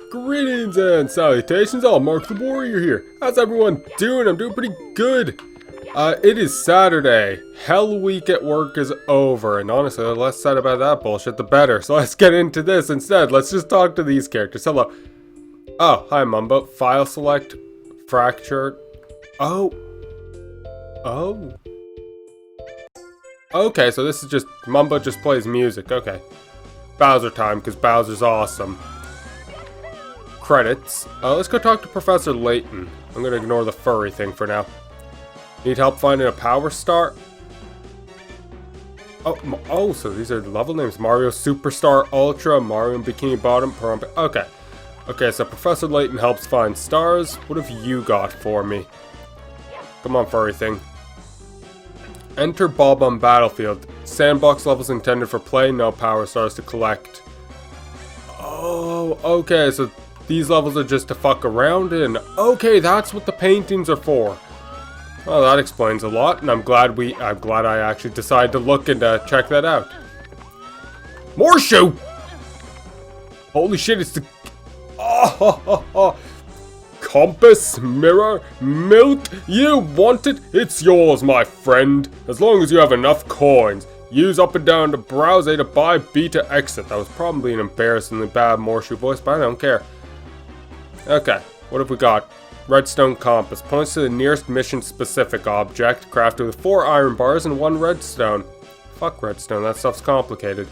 Greetings and salutations, all Mark the Warrior here. How's everyone doing? I'm doing pretty good. It is Saturday. Hell week at work is over, and honestly, the less said about that bullshit, the better. So let's get into this instead. Let's just talk to these characters. Hello. Oh, hi Mumbo. File select. Fracture. Oh. Okay, so this is just, Mumbo just plays music. Okay. Bowser time, because Bowser's awesome. Credits. Let's go talk to Professor Layton. I'm gonna ignore the furry thing for now. Need help finding a power star? Oh, so these are the level names. Mario Superstar Ultra, Mario Bikini Bottom, Okay, so Professor Layton helps find stars. What have you got for me? Come on, furry thing. Enter Bob on Battlefield. Sandbox levels intended for play, no power stars to collect. Oh, okay, so these levels are just to fuck around in. Okay, that's what the paintings are for. Well, that explains a lot, and I'm glad I actually decided to look and check that out. More shoe! Holy shit, it's the... Compass, mirror, milk, you want it? It's yours, my friend. As long as you have enough coins. Use up and down to browse A to buy, B to exit. That was probably an embarrassingly bad Morshu voice, but I don't care. Okay, what have we got? Redstone compass. Points to the nearest mission-specific object. Crafted with 4 iron bars and 1 redstone. Fuck redstone, that stuff's complicated.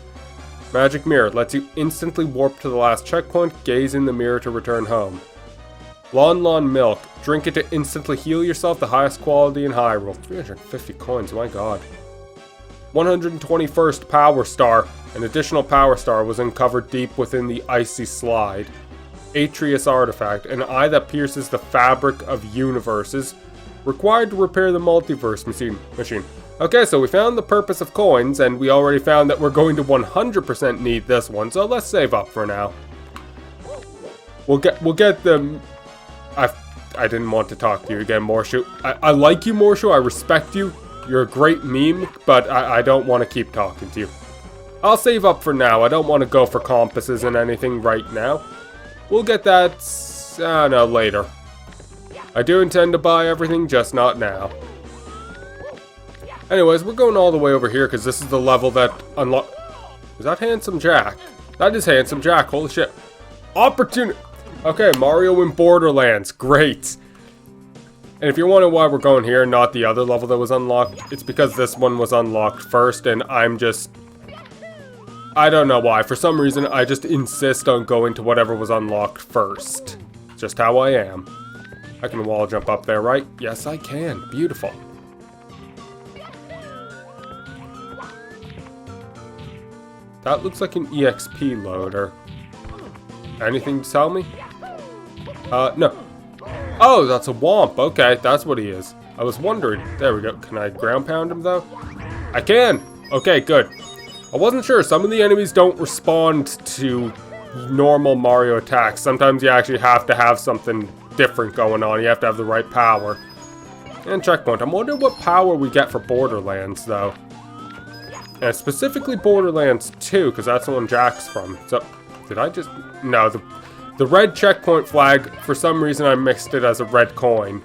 Magic mirror. Lets you instantly warp to the last checkpoint. Gaze in the mirror to return home. Lon milk. Drink it to instantly heal yourself. The highest quality in Hyrule. 350 coins, my god. 121st power star. An additional power star was uncovered deep within the icy slide. Atreus artifact, an eye that pierces the fabric of universes, required to repair the multiverse machine. Okay, so we found the purpose of coins, and we already found that we're going to 100% need this one, so let's save up for now. We'll get them. I didn't want to talk to you again, Morshu. I like you, Morshu. I respect you. You're a great meme, but I don't want to keep talking to you. I'll save up for now. I don't want to go for compasses and anything right now. We'll get that, later. I do intend to buy everything, just not now. Anyways, we're going all the way over here because this is the level that unlock. Is that Handsome Jack? That is Handsome Jack, holy shit. Opportunity. Okay, Mario in Borderlands, great. And if you're wondering why we're going here and not the other level that was unlocked, it's because this one was unlocked first and I don't know why. For some reason, I just insist on going to whatever was unlocked first. Just how I am. I can wall jump up there, right? Yes, I can. Beautiful. That looks like an EXP loader. Anything to tell me? No. Oh, that's a Womp. Okay, that's what he is. I was wondering. There we go. Can I ground pound him, though? I can! Okay, good. I wasn't sure. Some of the enemies don't respond to normal Mario attacks. Sometimes you actually have to have something different going on. You have to have the right power. And checkpoint. I'm wondering what power we get for Borderlands, though. And specifically Borderlands 2, because that's the one Jack's from. So, did I just... No, the red checkpoint flag, for some reason I mixed it as a red coin.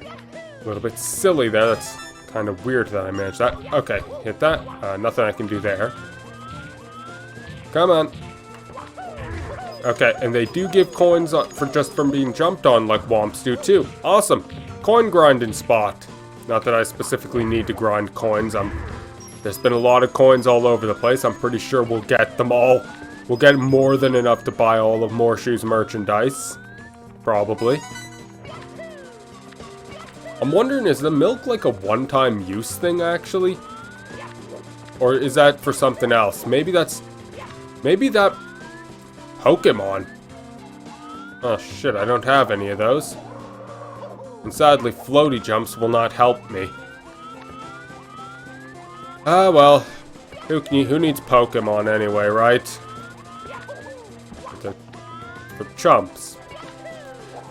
A little bit silly there. That's kind of weird that I managed that. Okay, hit that. Nothing I can do there. Come on. Okay, and they do give coins for just from being jumped on like Womps do too. Awesome. Coin grinding spot. Not that I specifically need to grind coins. There's been a lot of coins all over the place. I'm pretty sure we'll get them all. We'll get more than enough to buy all of Morshu's merchandise. Probably. I'm wondering, is the milk like a one-time use thing, actually? Or is that for something else? Maybe that Pokemon. Oh shit, I don't have any of those. And sadly, floaty jumps will not help me. Well, who needs Pokemon anyway, right? For chumps.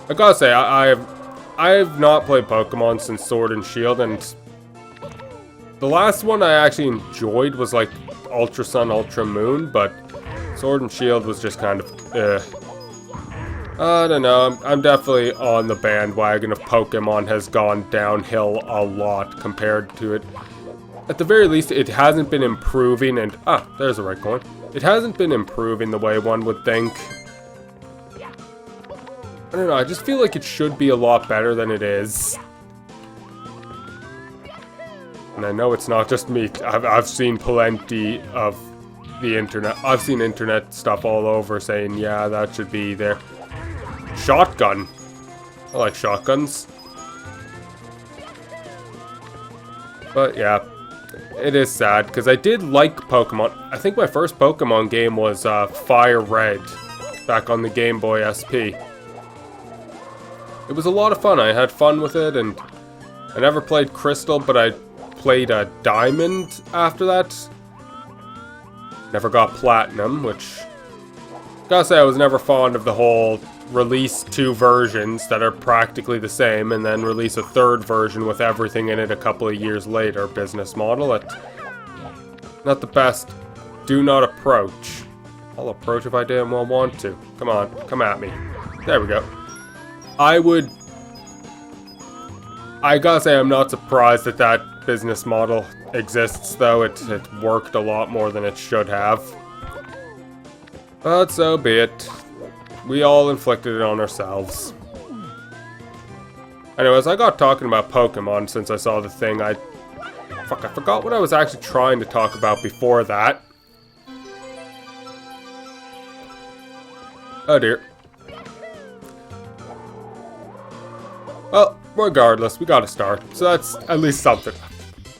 I gotta say, I have not played Pokemon since Sword and Shield, and the last one I actually enjoyed was like Ultra Sun, Ultra Moon, but Sword and Shield was just kind of I don't know, I'm definitely on the bandwagon of Pokemon has gone downhill a lot compared to it. At the very least, it hasn't been improving and... Ah, there's the right coin. It hasn't been improving the way one would think. I don't know, I just feel like it should be a lot better than it is. And I know it's not just me. I've seen plenty of the internet. I've seen internet stuff all over saying, yeah, that should be there. Shotgun. I like shotguns. But yeah, it is sad because I did like Pokemon. I think my first Pokemon game was Fire Red back on the Game Boy SP. It was a lot of fun. I had fun with it, and I never played Crystal, but I played Diamond after that. Never got Platinum, which... Gotta say, I was never fond of the whole release 2 versions that are practically the same, and then release a 3rd version with everything in it a couple of years later business model. Not the best. Do not approach. I'll approach if I damn well want to. Come on, come at me. There we go. I gotta say, I'm not surprised that that business model exists, though. It worked a lot more than it should have. But so be it. We all inflicted it on ourselves. Anyways, I got talking about Pokemon since I saw the thing. I forgot what I was actually trying to talk about before that. Oh dear. Well, regardless, we gotta start. So that's at least something.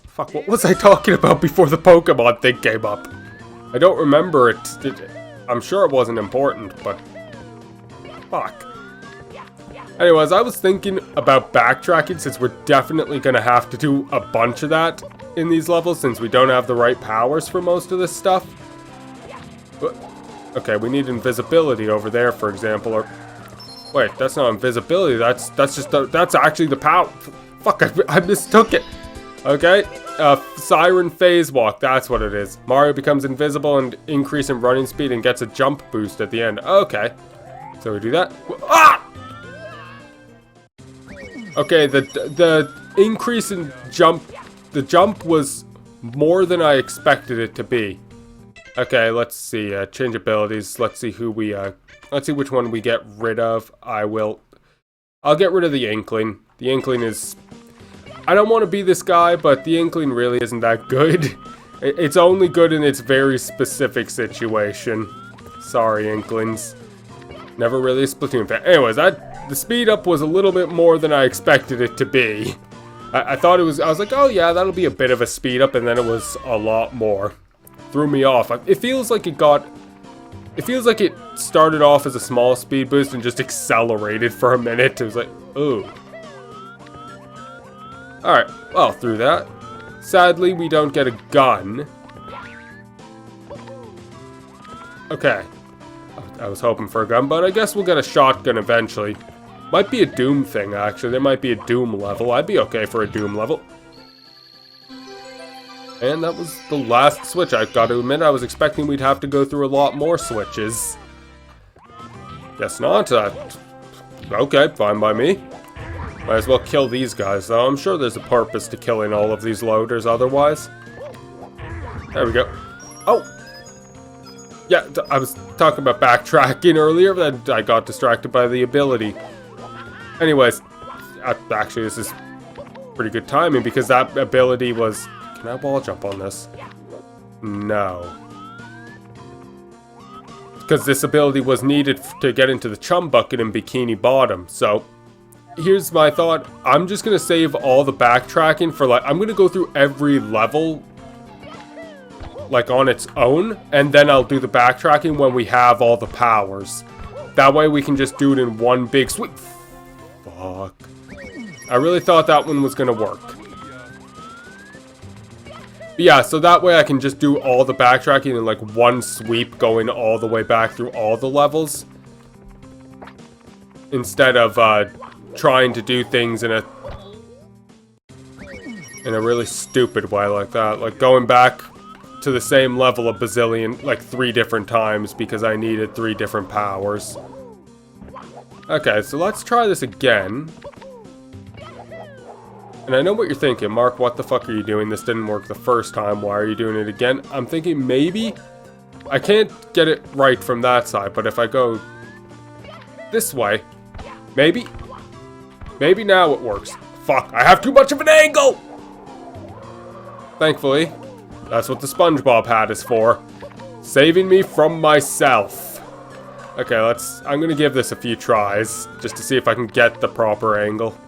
Fuck, what was I talking about before the Pokemon thing came up? I don't remember it. I'm sure it wasn't important, but... Fuck. Anyways, I was thinking about backtracking since we're definitely gonna have to do a bunch of that in these levels since we don't have the right powers for most of this stuff. But, okay, we need invisibility over there, for example, or... Wait, that's not invisibility, that's actually the power. Fuck, I mistook it. Okay, Siren Phase Walk, that's what it is. Mario becomes invisible and increase in running speed and gets a jump boost at the end. Okay, so we do that. Ah! Okay, the increase in jump, the jump was more than I expected it to be. Okay, let's see, change abilities, let's see who we, let's see which one we get rid of. I'll get rid of the Inkling. The Inkling is... I don't want to be this guy, but the Inkling really isn't that good. It's only good in its very specific situation. Sorry, Inklings. Never really a Splatoon fan. Anyways, the speed up was a little bit more than I expected it to be. I thought it was... I was like, oh yeah, that'll be a bit of a speed up, and then it was a lot more. Threw me off. It feels like it got... It feels like it started off as a small speed boost and just accelerated for a minute. It was like, ooh. Alright, well, through that. Sadly, we don't get a gun. Okay. I was hoping for a gun, but I guess we'll get a shotgun eventually. Might be a Doom thing, actually. There might be a Doom level. I'd be okay for a Doom level. And that was the last switch. I've got to admit, I was expecting we'd have to go through a lot more switches. Guess not. Okay, fine by me. Might as well kill these guys, though. I'm sure there's a purpose to killing all of these loaders otherwise. There we go. Oh! Yeah, I was talking about backtracking earlier, but I got distracted by the ability. Anyways, actually, this is pretty good timing because that ability was... Can I wall jump on this? No. Because this ability was needed to get into the Chum Bucket in Bikini Bottom. So, here's my thought. I'm just going to save all the backtracking for, like... I'm going to go through every level, like, on its own. And then I'll do the backtracking when we have all the powers. That way we can just do it in one big sweep. Fuck. I really thought that one was going to work. Yeah, so that way I can just do all the backtracking in like one sweep going all the way back through all the levels. Instead of trying to do things in a really stupid way like that. Like going back to the same level a bazillion, like 3 different times because I needed 3 different powers. Okay, so let's try this again. And I know what you're thinking, Mark, what the fuck are you doing? This didn't work the first time, why are you doing it again? I'm thinking maybe, I can't get it right from that side, but if I go this way, maybe now it works. Fuck, I have too much of an angle! Thankfully, that's what the SpongeBob hat is for. Saving me from myself. Okay, I'm gonna give this a few tries, just to see if I can get the proper angle.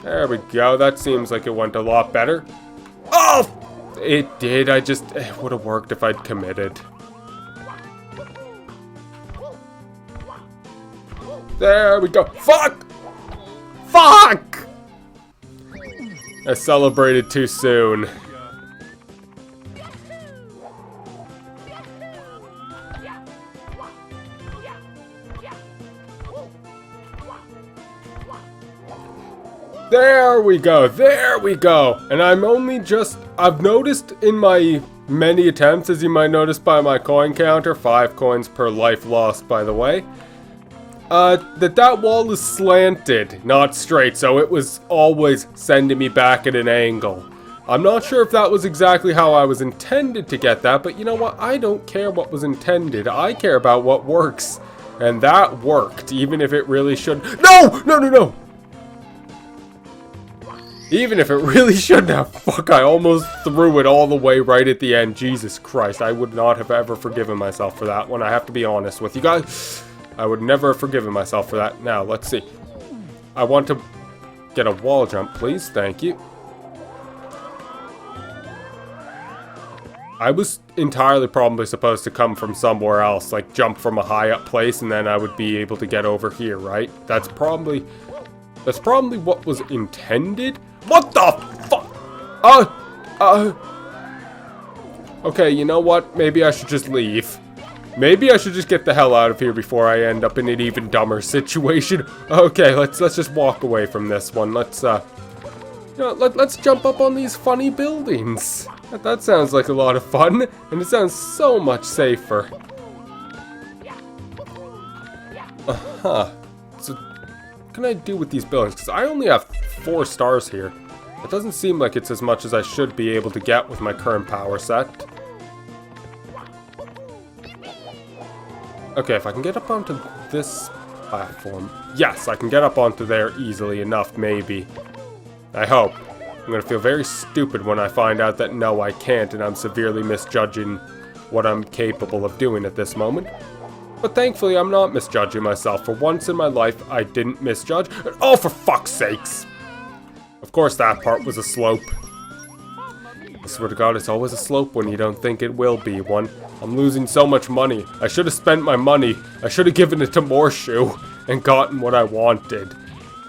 There we go, that seems like it went a lot better. Oh! It did, it would have worked if I'd committed. There we go. Fuck! Fuck! I celebrated too soon. There we go, there we go. And I've noticed in my many attempts, as you might notice by my coin counter, 5 coins per life lost, by the way, that wall is slanted, not straight, so it was always sending me back at an angle. I'm not sure if that was exactly how I was intended to get that, but you know what? I don't care what was intended. I care about what works. And that worked, even if it really should. No! No, no, no! Even if it really shouldn't have. Fuck, I almost threw it all the way right at the end. Jesus Christ, I would not have ever forgiven myself for that one. I have to be honest with you guys. I would never have forgiven myself for that. Now, let's see. I want to get a wall jump, please. Thank you. I was entirely probably supposed to come from somewhere else, like jump from a high up place, and then I would be able to get over here, right? That's probably what was intended. What the fuck? Okay, you know what? Maybe I should just leave. Maybe I should just get the hell out of here before I end up in an even dumber situation. Okay, let's just walk away from this one. Let's jump up on these funny buildings. That sounds like a lot of fun, and it sounds so much safer. So, what can I do with these buildings? Because I only have 4 stars here. It doesn't seem like it's as much as I should be able to get with my current power set. Okay, if I can get up onto this platform. Yes, I can get up onto there easily enough, maybe. I hope. I'm gonna feel very stupid when I find out that no, I can't, and I'm severely misjudging what I'm capable of doing at this moment. But thankfully, I'm not misjudging myself. For once in my life, I didn't misjudge. Oh, for fuck's sakes! Of course, that part was a slope. I swear to God, it's always a slope when you don't think it will be one. I'm losing so much money. I should have spent my money. I should have given it to Morshoe and gotten what I wanted.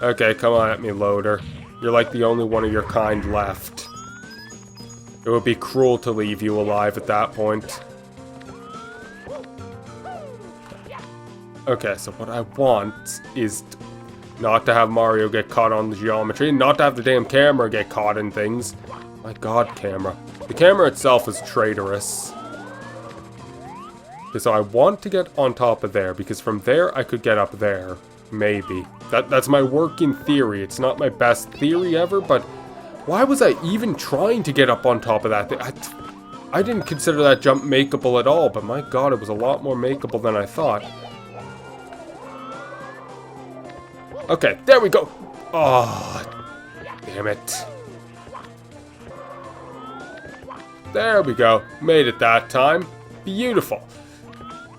Okay, come on at me, loader. You're like the only one of your kind left. It would be cruel to leave you alive at that point. Okay, so what I want is not to have Mario get caught on the geometry, and not to have the damn camera get caught in things. My God, camera. The camera itself is traitorous. Okay, so I want to get on top of there, because from there I could get up there. Maybe. That's my working theory. It's not my best theory ever, but why was I even trying to get up on top of that thing? I didn't consider that jump makeable at all, but my God, it was a lot more makeable than I thought. Okay, there we go. Oh, damn it. There we go. Made it that time. Beautiful.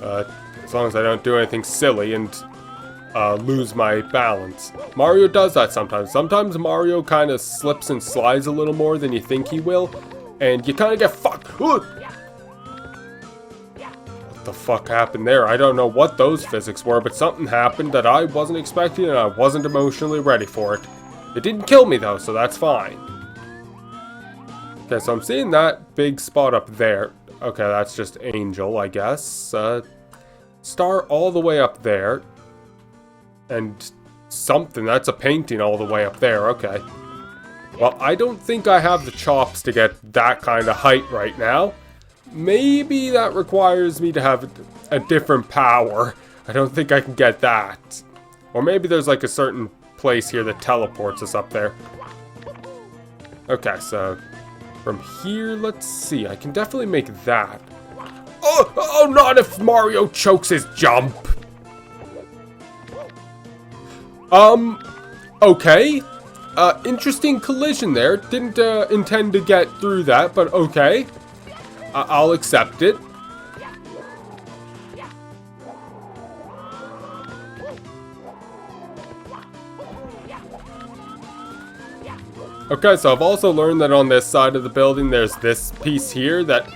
As long as I don't do anything silly and lose my balance. Mario does that sometimes. Sometimes Mario kind of slips and slides a little more than you think he will, and you kind of get fucked. What the fuck happened there? I don't know what those physics were, but something happened that I wasn't expecting, and I wasn't emotionally ready for it. It didn't kill me though, so that's fine. Okay, so I'm seeing that big spot up there. Okay, that's just Angel, I guess. Star all the way up there. And something, that's a painting all the way up there, okay. Well, I don't think I have the chops to get that kind of height right now. Maybe that requires me to have a different power. I don't think I can get that. Or maybe there's like a certain place here that teleports us up there. Okay, so from here, let's see. I can definitely make that. Oh, not if Mario chokes his jump. Okay. Interesting collision there. Didn't intend to get through that, but okay. I'll accept it. Okay, so I've also learned that on this side of the building, there's this piece here that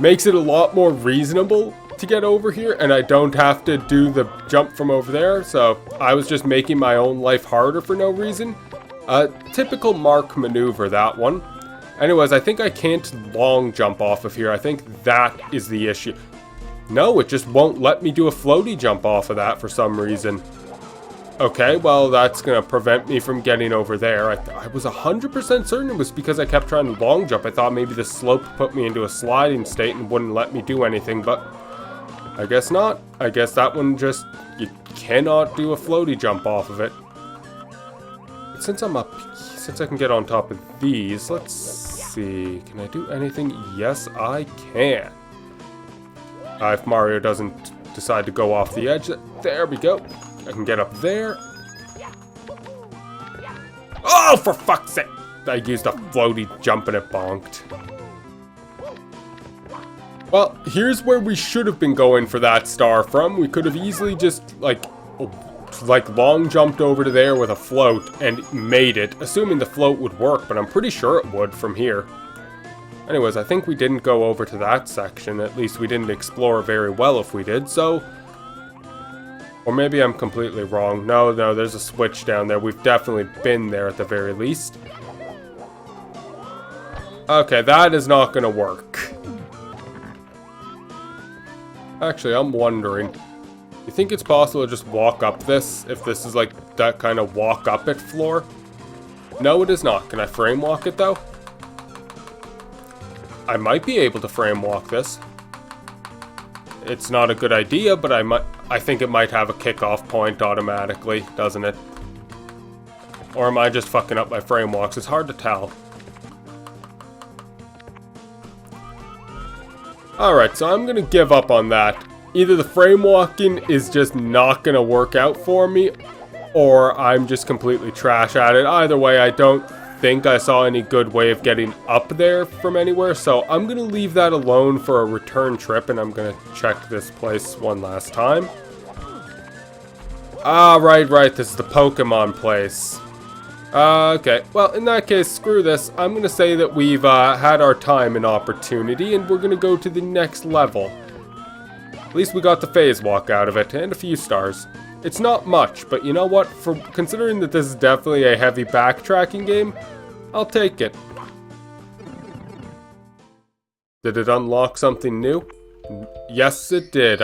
makes it a lot more reasonable to get over here, and I don't have to do the jump from over there, so I was just making my own life harder for no reason. Typical Mark maneuver, that one. Anyways, I think I can't long jump off of here. I think that is the issue. No, it just won't let me do a floaty jump off of that for some reason. Okay, well, that's going to prevent me from getting over there. I was 100% certain it was because I kept trying to long jump. I thought maybe the slope put me into a sliding state and wouldn't let me do anything, but I guess not. I guess that one just, you cannot do a floaty jump off of it. But since I'm up, since I can get on top of these, let's see. Can I do anything? Yes, I can. If Mario doesn't decide to go off the edge, there we go. I can get up there. Oh, for fuck's sake! I used a floaty jump and it bonked. Well, here's where we should have been going for that star from. We could have easily just, like long jumped over to there with a float and made it, assuming the float would work, but I'm pretty sure it would from here. Anyways, I think we didn't go over to that section. At least we didn't explore very well if we did, so... Or maybe I'm completely wrong. No, there's a switch down there. We've definitely been there at the very least. Okay, that is not going to work. Actually, I'm wondering. You think it's possible to just walk up this? If this is like that kind of walk up it floor? No, it is not. Can I frame walk it though? I might be able to frame walk this. It's not a good idea, but I think it might have a kickoff point automatically, doesn't it? Or am I just fucking up my frame walks? It's hard to tell. Alright, so I'm gonna give up on that. Either the frame walking is just not gonna work out for me, or I'm just completely trash at it. Either way, I don't think I saw any good way of getting up there from anywhere, so I'm gonna leave that alone for a return trip, and I'm gonna check this place one last time. Ah, right, this is the Pokemon place. Okay, well, in that case, screw this. I'm gonna say that we've had our time and opportunity, and we're gonna go to the next level. At least we got the phase walk out of it, and a few stars. It's not much, but you know what? For considering that this is definitely a heavy backtracking game, I'll take it. Did it unlock something new? Yes, it did.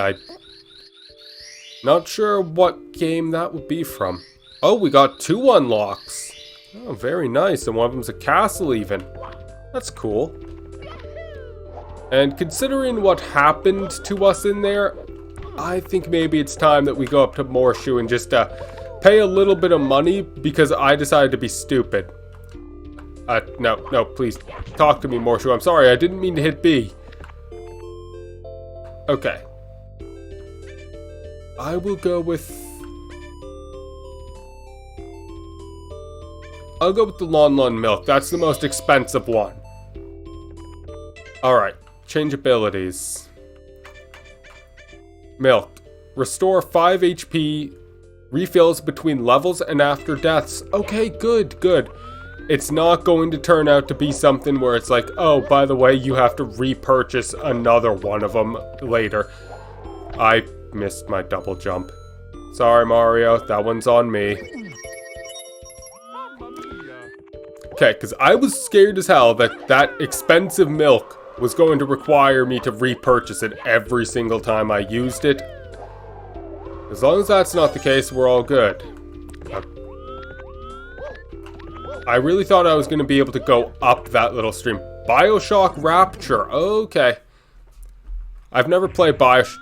Not sure what game that would be from. Oh, we got 2 unlocks. Oh, very nice. And one of them's a castle even. That's cool. And considering what happened to us in there, I think maybe it's time that we go up to Morshu and just pay a little bit of money because I decided to be stupid. No, please talk to me, Morshu. I'm sorry, I didn't mean to hit B. Okay. I will go with... I'll go with the Lon Lon Milk. That's the most expensive one. Alright, change abilities. Milk. Restore 5 HP, refills between levels and after deaths. Okay, good. It's not going to turn out to be something where it's like, oh, by the way, you have to repurchase another one of them later. I missed my double jump. Sorry, Mario, that one's on me. Okay, because I was scared as hell that that expensive milk was going to require me to repurchase it every single time I used it. As long as that's not the case, we're all good. I really thought I was going to be able to go up that little stream. BioShock Rapture. Okay. I've never played BioShock.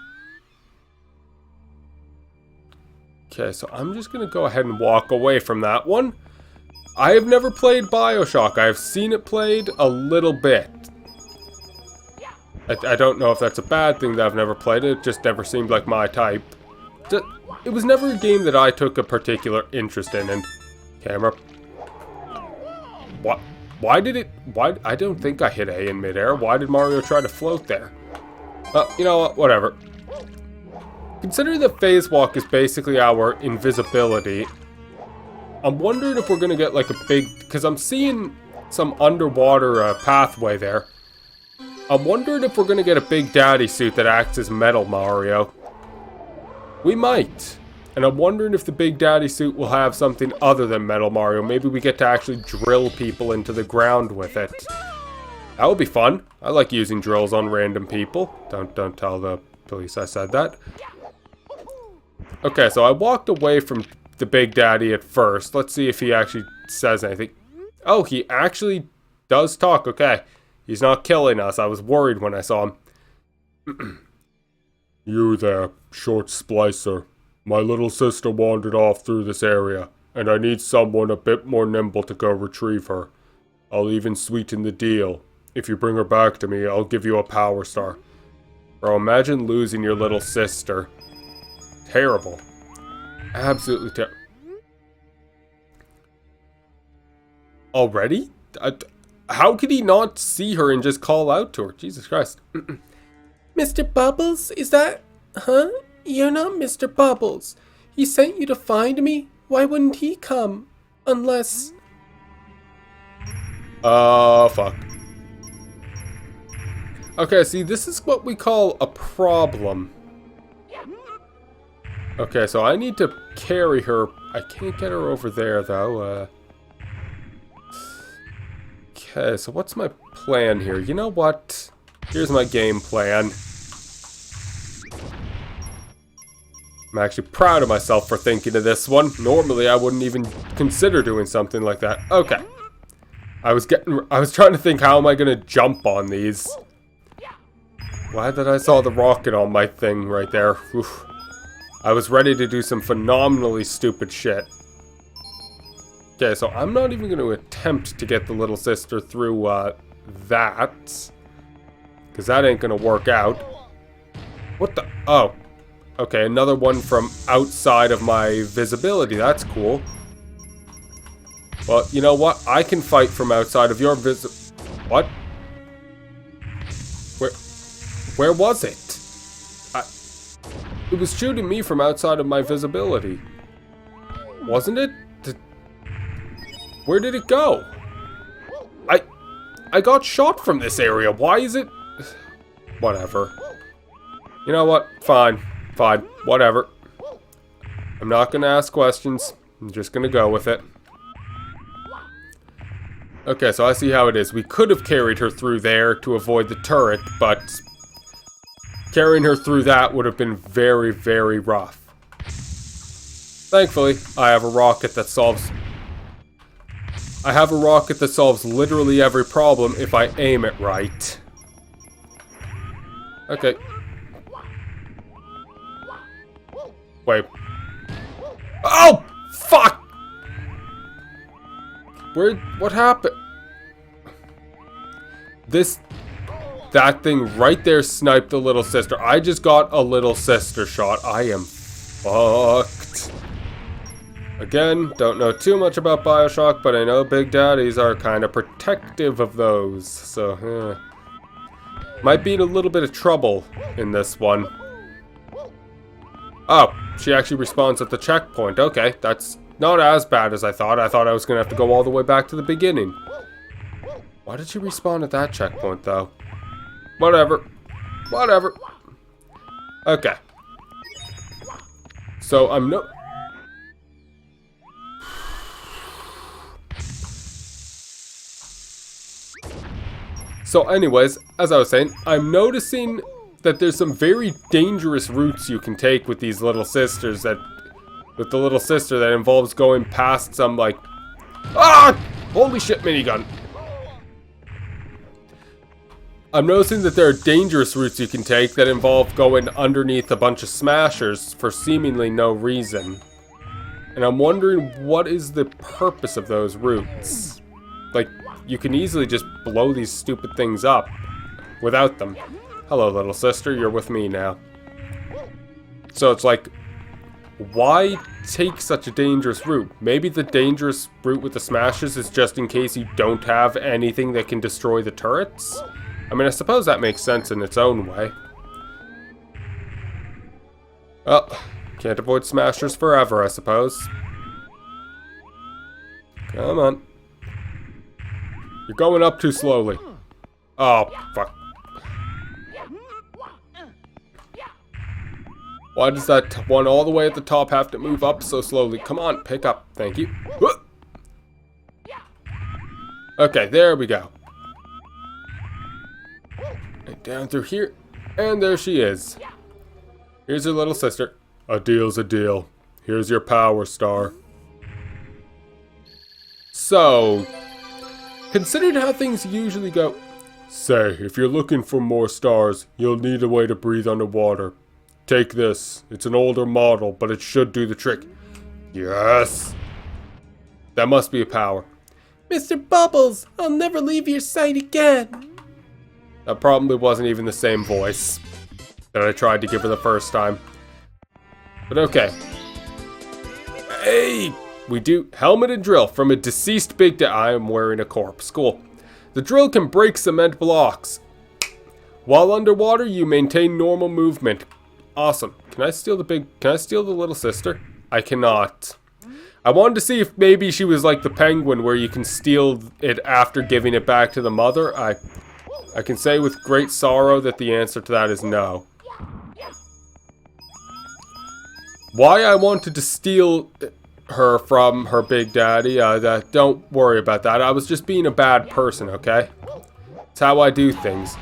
Okay, so I'm just going to go ahead and walk away from that one. I have never played BioShock. I have seen it played a little bit. I don't know if that's a bad thing that I've never played it. It just never seemed like my type. It was never a game that I took a particular interest in. And camera. What? Why did it... Why? I don't think I hit A in midair. Why did Mario try to float there? You know what? Whatever. Considering that phase walk is basically our invisibility, I'm wondering if we're going to get like a big... Because I'm seeing some underwater pathway there. I'm wondering if we're going to get a Big Daddy suit that acts as Metal Mario. We might. And I'm wondering if the Big Daddy suit will have something other than Metal Mario. Maybe we get to actually drill people into the ground with it. That would be fun. I like using drills on random people. Don't tell the police I said that. Okay, so I walked away from the Big Daddy at first. Let's see if he actually says anything. Oh, he actually does talk. Okay. He's not killing us. I was worried when I saw him. You there, short splicer. My little sister wandered off through this area, and I need someone a bit more nimble to go retrieve her. I'll even sweeten the deal. If you bring her back to me, I'll give you a power star. Bro, imagine losing your little sister. Terrible. Absolutely terrible. Already? How could he not see her and just call out to her? Jesus Christ. Mr. Bubbles, is that... Huh? You're not Mr. Bubbles. He sent you to find me? Why wouldn't he come? Unless... Fuck. Okay, see, this is what we call a problem. Okay, so I need to carry her. I can't get her over there, though. Okay, so what's my plan here? You know what? Here's my game plan. I'm actually proud of myself for thinking of this one. Normally, I wouldn't even consider doing something like that. Okay. I was trying to think, how am I going to jump on these? Glad that I saw the rocket on my thing right there. Oof. I was ready to do some phenomenally stupid shit. Okay, so I'm not even going to attempt to get the little sister through that. Because that ain't going to work out. What the... Oh. Okay, another one from outside of my visibility. That's cool. Well, you know what? I can fight from outside of your What? Where was it? It was shooting me from outside of my visibility. Wasn't it? Where did it go? I got shot from this area. Why is it... Whatever. You know what? Fine. Fine. Whatever. I'm not going to ask questions. I'm just going to go with it. Okay, so I see how it is. We could have carried her through there to avoid the turret, but... carrying her through that would have been very, very rough. Thankfully, I have a rocket that solves... literally every problem if I aim it right. Okay. Wait. Oh! Fuck! What happened? That thing right there sniped the little sister. I just got a little sister shot. I am fucked. Again, don't know too much about BioShock, but I know Big Daddies are kind of protective of those. So, might be in a little bit of trouble in this one. Oh, she actually respawns at the checkpoint. Okay, that's not as bad as I thought. I thought I was going to have to go all the way back to the beginning. Why did she respawn at that checkpoint, though? Whatever. Whatever. Okay. So, So anyways, as I was saying, I'm noticing that there's some very dangerous routes you can take with these little sisters with the little sister that involves going past some, like... Ah! Holy shit, minigun. I'm noticing that there are dangerous routes you can take that involve going underneath a bunch of smashers for seemingly no reason. And I'm wondering what is the purpose of those roots. Like, you can easily just blow these stupid things up without them. Hello, little sister, you're with me now. So it's like, why take such a dangerous route? Maybe the dangerous route with the smashes is just in case you don't have anything that can destroy the turrets? I mean, I suppose that makes sense in its own way. Well, can't avoid smashers forever, I suppose. Come on. You're going up too slowly. Oh, fuck. Why does that one all the way at the top have to move up so slowly? Come on, pick up. Thank you. Okay, there we go. And down through here. And there she is. Here's your little sister. A deal's a deal. Here's your power star. So, considering how things usually go. Say, if you're looking for more stars, you'll need a way to breathe underwater. Take this. It's an older model, but it should do the trick. Yes! That must be a power. Mr. Bubbles, I'll never leave your sight again. That probably wasn't even the same voice that I tried to give her the first time. But okay. Hey! We do helmet and drill from a deceased Big Daddy. I am wearing a corpse. Cool. The drill can break cement blocks. While underwater, you maintain normal movement. Awesome. Can I steal the little sister? I cannot. I wanted to see if maybe she was like the penguin where you can steal it after giving it back to the mother. I can say with great sorrow that the answer to that is no. Why I wanted to steal her from her Big Daddy, don't worry about that. I was just being a bad person, okay? It's how I do things.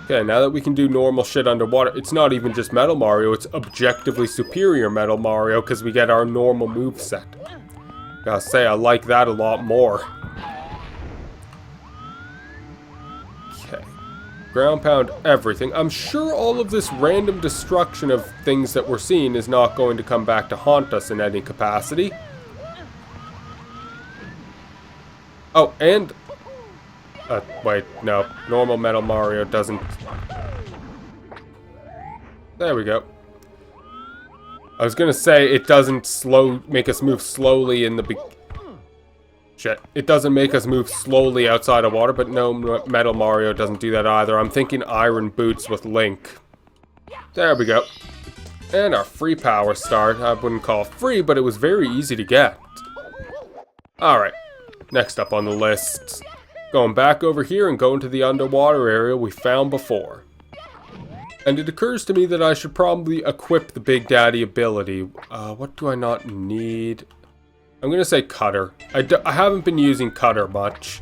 Okay, now that we can do normal shit underwater, it's not even just Metal Mario, it's objectively superior Metal Mario because we get our normal moveset. Gotta say, I like that a lot more. Okay. Ground pound everything. I'm sure all of this random destruction of things that we're seeing is not going to come back to haunt us in any capacity. Oh, and... wait, no. Normal Metal Mario doesn't... There we go. I was gonna say, it doesn't make us move slowly in the Shit. It doesn't make us move slowly outside of water, but no, Metal Mario doesn't do that either. I'm thinking Iron Boots with Link. There we go. And our free power star. I wouldn't call it free, but it was very easy to get. Alright. Next up on the list. Going back over here and going to the underwater area we found before. And it occurs to me that I should probably equip the Big Daddy ability. What do I not need? I'm going to say Cutter. I haven't been using Cutter much.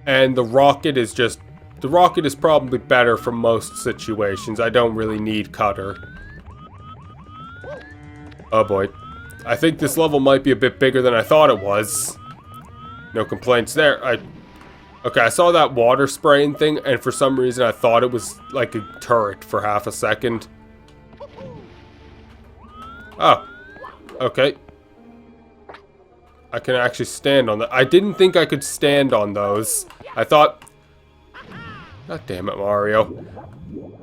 And the rocket is just... The rocket is probably better for most situations. I don't really need Cutter. Oh boy. I think this level might be a bit bigger than I thought it was. No complaints there. Okay, I saw that water spraying thing, and for some reason I thought it was like a turret for half a second. Oh. Okay. I can actually stand on that. I didn't think I could stand on those. I thought... God damn it, Mario.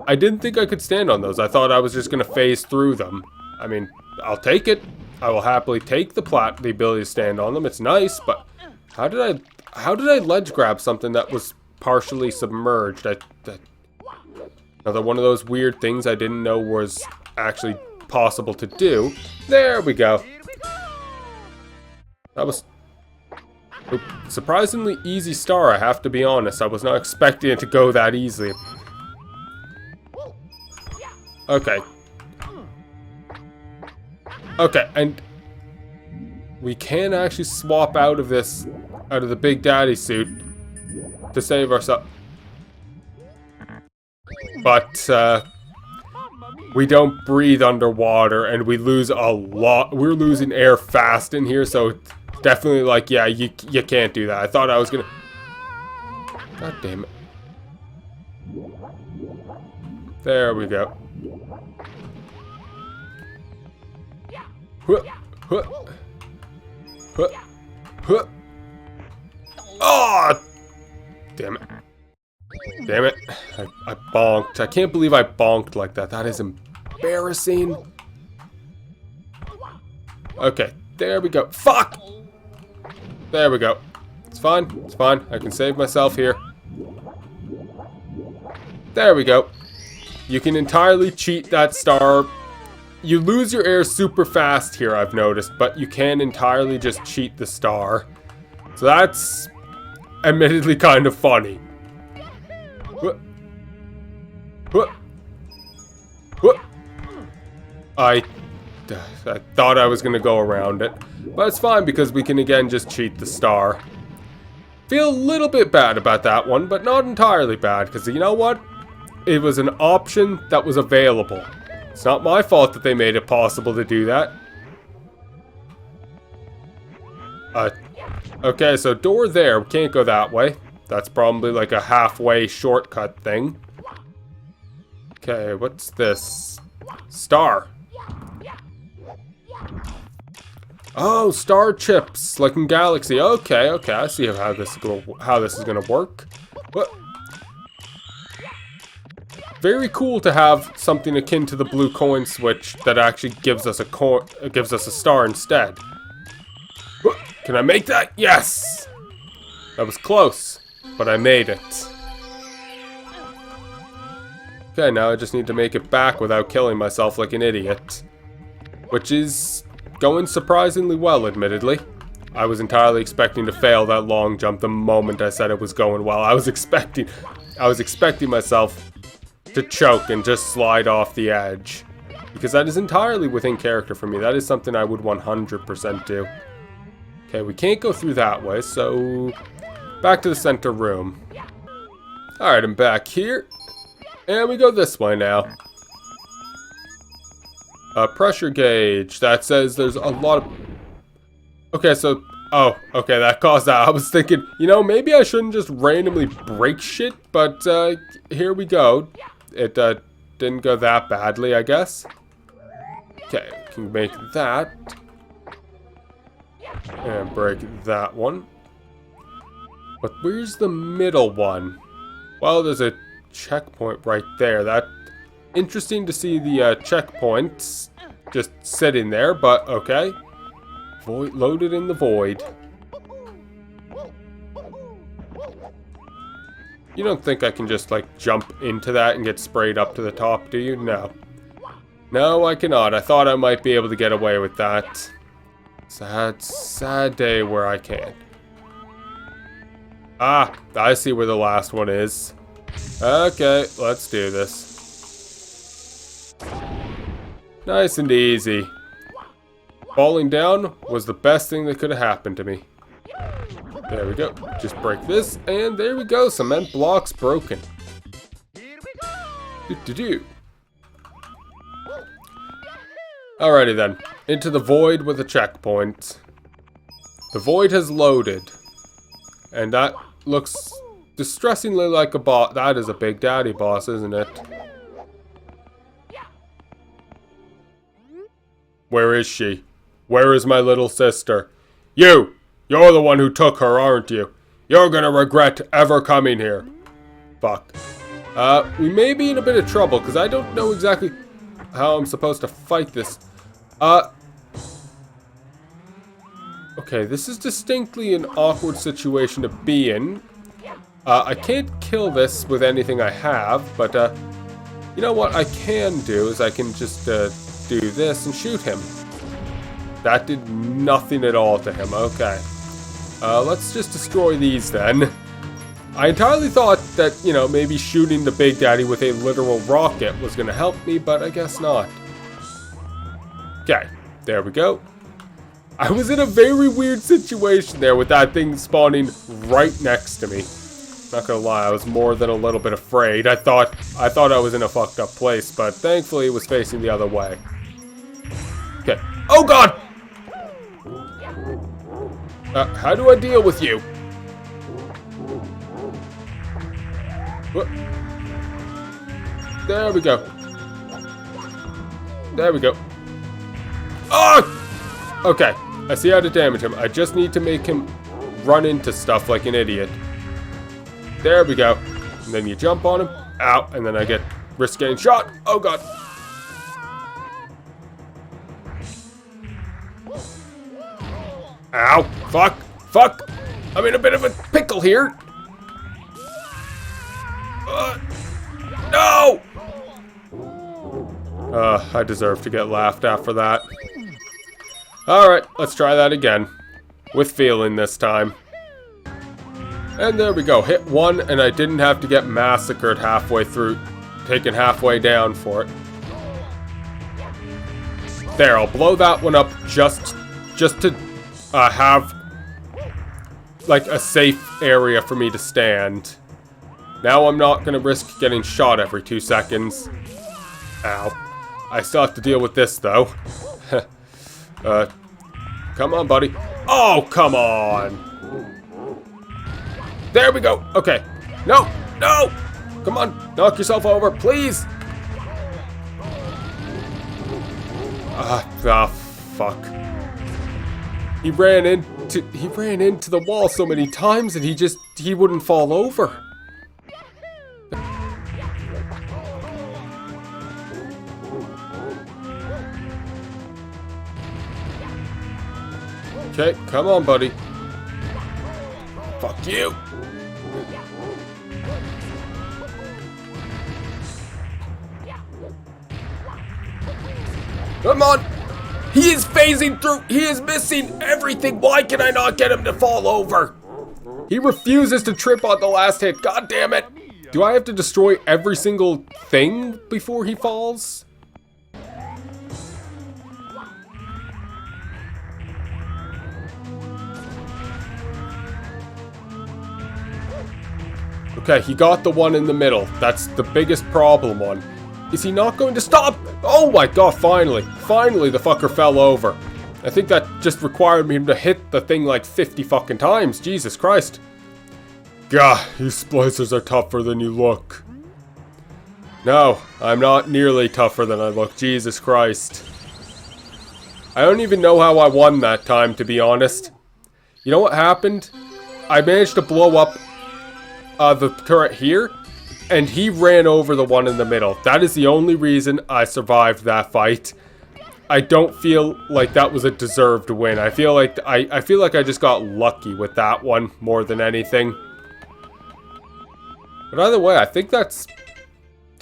I didn't think I could stand on those. I thought I was just going to phase through them. I mean, I'll take it. I will happily take the ability to stand on them. It's nice, but how did I ledge grab something that was partially submerged? Another one of those weird things I didn't know was actually possible to do. There we go. That was a surprisingly easy star, I have to be honest. I was not expecting it to go that easily. Okay. Okay, and we can actually swap out of the Big Daddy suit to save ourselves. But, we don't breathe underwater, and we lose a lot. We're losing air fast in here, so definitely, like, yeah, you can't do that. I thought I was gonna... God damn it. There we go. Oh! Damn it. Damn it. I bonked. I can't believe I bonked like that. That is embarrassing. Okay, there we go. Fuck! There we go. It's fine. It's fine. I can save myself here. There we go. You can entirely cheat that star. You lose your air super fast here, I've noticed, but you can entirely just cheat the star. So that's admittedly kind of funny. I thought I was going to go around it, but it's fine because we can again just cheat the star. Feel a little bit bad about that one, but not entirely bad, because you know what? It was an option that was available. It's not my fault that they made it possible to do that. Okay, so door there. We can't go that way. That's probably like a halfway shortcut thing. Okay, what's this? Star. Oh, star chips, like in Galaxy. Okay, okay, I see how this is gonna work. What? Very cool to have something akin to the blue coin switch that actually gives us a star instead. Can I make that? Yes! That was close, but I made it. Okay, now I just need to make it back without killing myself like an idiot. Which is going surprisingly well, admittedly. I was entirely expecting to fail that long jump the moment I said it was going well. I was expecting myself to choke and just slide off the edge. Because that is entirely within character for me. That is something I would 100% do. Okay, we can't go through that way, so back to the center room. Alright, I'm back here. And we go this way now. Pressure gauge. That says there's a lot of... Okay, so... Oh, okay, that caused that. I was thinking, you know, maybe I shouldn't just randomly break shit, but here we go. It didn't go that badly, I guess. Okay, can make that. And break that one. But where's the middle one? Well, there's a checkpoint right there. That interesting to see the checkpoints just sitting there, but okay. Void loaded in the void. You don't think I can just like jump into that and get sprayed up to the top, do you? No. No, I cannot. I thought I might be able to get away with that. Sad, sad day where I can't. Ah, I see where the last one is. Okay, let's do this. Nice and easy. Falling down was the best thing that could have happened to me. There we go. Just break this, and there we go. Cement blocks broken. Do-do-do. Alrighty then. Into the void with a checkpoint. The void has loaded. And that looks distressingly like a boss. That is a Big Daddy boss, isn't it? Where is she? Where is my little sister? You! You're the one who took her, aren't you? You're gonna regret ever coming here. Fuck. We may be in a bit of trouble, because I don't know exactly how I'm supposed to fight this. Okay, this is distinctly an awkward situation to be in. I can't kill this with anything I have, but, you know what I can do is I can just, do this and shoot him. That did nothing at all to him. Okay. Let's just destroy these then. I entirely thought that, you know, maybe shooting the Big Daddy with a literal rocket was going to help me, but I guess not. Okay. There we go. I was in a very weird situation there with that thing spawning right next to me. Not gonna lie, I was more than a little bit afraid. I thought I was in a fucked up place, but thankfully it was facing the other way. Okay. Oh god! How do I deal with you? What? There we go. There we go. Oh! Okay, I see how to damage him. I just need to make him run into stuff like an idiot. There we go. And then you jump on him. Ow. And then I risk getting shot. Oh, God. Ow. Fuck. Fuck. I'm in a bit of a pickle here. No! I deserve to get laughed at for that. Alright, let's try that again. With feeling this time. And there we go. Hit one, and I didn't have to get massacred halfway through. Taken halfway down for it. There, I'll blow that one up just to have like a safe area for me to stand. Now I'm not going to risk getting shot every 2 seconds. Ow. I still have to deal with this, though. Come on, buddy. Oh, come on. There we go. Okay. No. No. Come on. Knock yourself over, please. Fuck. He ran into the wall so many times and he wouldn't fall over. Okay, come on, buddy. Fuck you. Come on. He is phasing through. He is missing everything. Why can I not get him to fall over? He refuses to trip on the last hit. God damn it. Do I have to destroy every single thing before he falls? Okay, he got the one in the middle. That's the biggest problem one. Is he not going to stop? Oh my god, finally. Finally the fucker fell over. I think that just required me to hit the thing like 50 fucking times. Jesus Christ. Gah, you splicers are tougher than you look. No, I'm not nearly tougher than I look. Jesus Christ. I don't even know how I won that time, to be honest. You know what happened? I managed to blow up the turret here, and he ran over the one in the middle. That is the only reason I survived that fight. I don't feel like that was a deserved win. I feel like I just got lucky with that one more than anything. But either way, I think that's...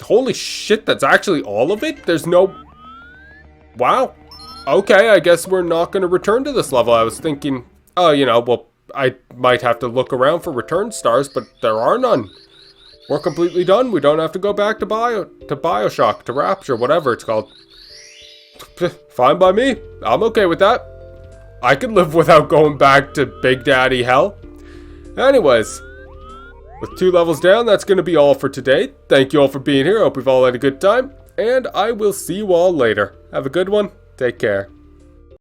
Holy shit, that's actually all of it? There's no... Wow. Okay, I guess we're not going to return to this level. I was thinking, oh, you know, well, I might have to look around for return stars, but there are none. We're completely done. We don't have to go back to Bioshock, to Rapture, whatever it's called. Fine by me. I'm okay with that. I could live without going back to Big Daddy Hell. Anyways, with 2 levels down, that's going to be all for today. Thank you all for being here. I hope we've all had a good time, and I will see you all later. Have a good one. Take care.